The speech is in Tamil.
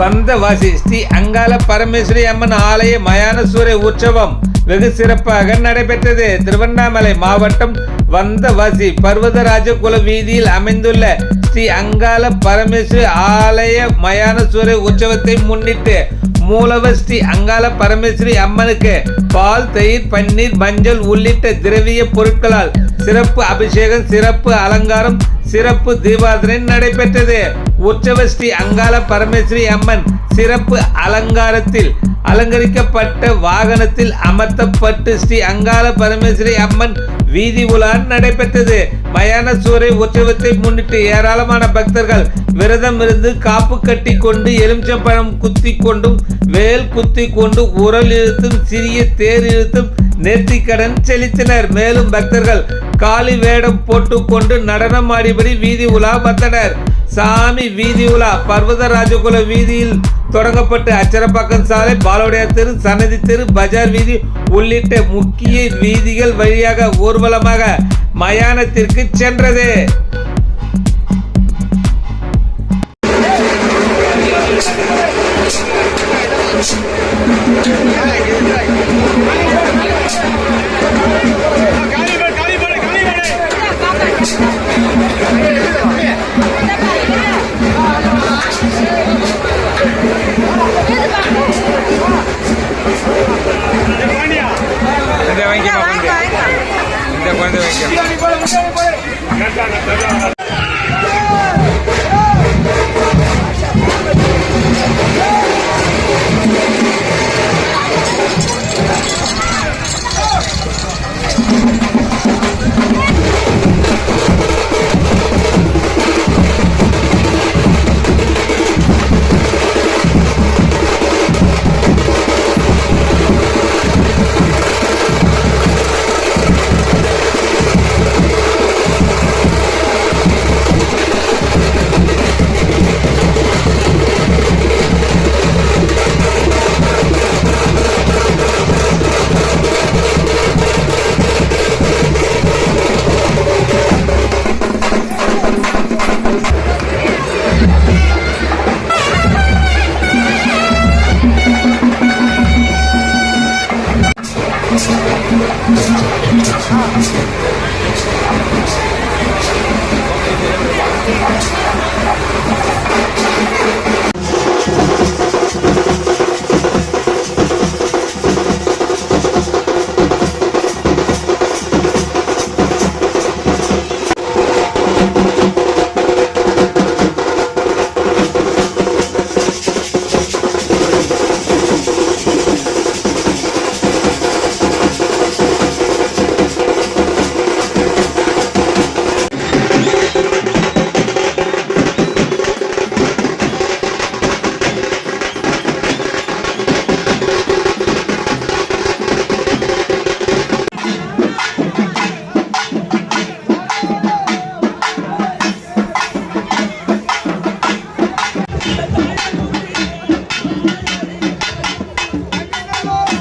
வந்தவாசி ஸ்ரீ அங்காள பரமேஸ்வரி அம்மன் ஆலய மயான சூரை உற்சவம் வெகு சிறப்பாக நடைபெற்றது. திருவண்ணாமலை மாவட்டம் வந்தவாசி பர்வதராஜ குல வீதியில் அமைந்துள்ள ஸ்ரீ அங்காள பரமேஸ்வரி ஆலய மயான சூரை உற்சவத்தை முன்னிட்டு மூலவர் ஸ்ரீ அங்காள பரமேஸ்வரி அம்மனுக்கு பால், தயிர், பன்னீர், மஞ்சள் உள்ளிட்ட திரவிய பொருட்களால் சிறப்பு அபிஷேகம், சிறப்பு அலங்காரம், சிறப்பு தீபாராதனை நடைபெற்றது. உற்சவ ஸ்ரீ அங்காள பரமேஸ்வரி அம்மன் சிறப்பு அலங்காரத்தில் அலங்கரிக்கப்பட்ட வாகனத்தில் அமர்த்தப்பட்டு ஸ்ரீ அங்காள பரமேஸ்வரி அம்மன் வீதி உலா நடைபெற்றது. மயான சூரை உற்சவத்தை முன்னிட்டு ஏராளமான பக்தர்கள் விரதம் இருந்து காப்பு கட்டி கொண்டு எலுமிச்சம்பழம் குத்தி கொண்டும் வேல் குத்தி கொண்டு உரல் இழுத்தும் சிறிய தேர் இழுத்தும் நேர்த்திக்கடன் செலுத்தினர். மேலும் பக்தர்கள் காளி வேடம் போட்டுக்கொண்டு நடனம் ஆடிபடி வீதி உலா வந்தனர். சாமி வீதி உலா பர்வதராஜகுல வீதியில் தொடங்கப்பட்டு அச்சரப்பாக்கம் சாலை, பாலோடையார் தெரு, சன்னதி தெரு, பஜார் வீதி உள்ளிட்ட முக்கிய வீதிகள் வழியாக ஊர்வலமாக மயானத்திற்கு சென்றது.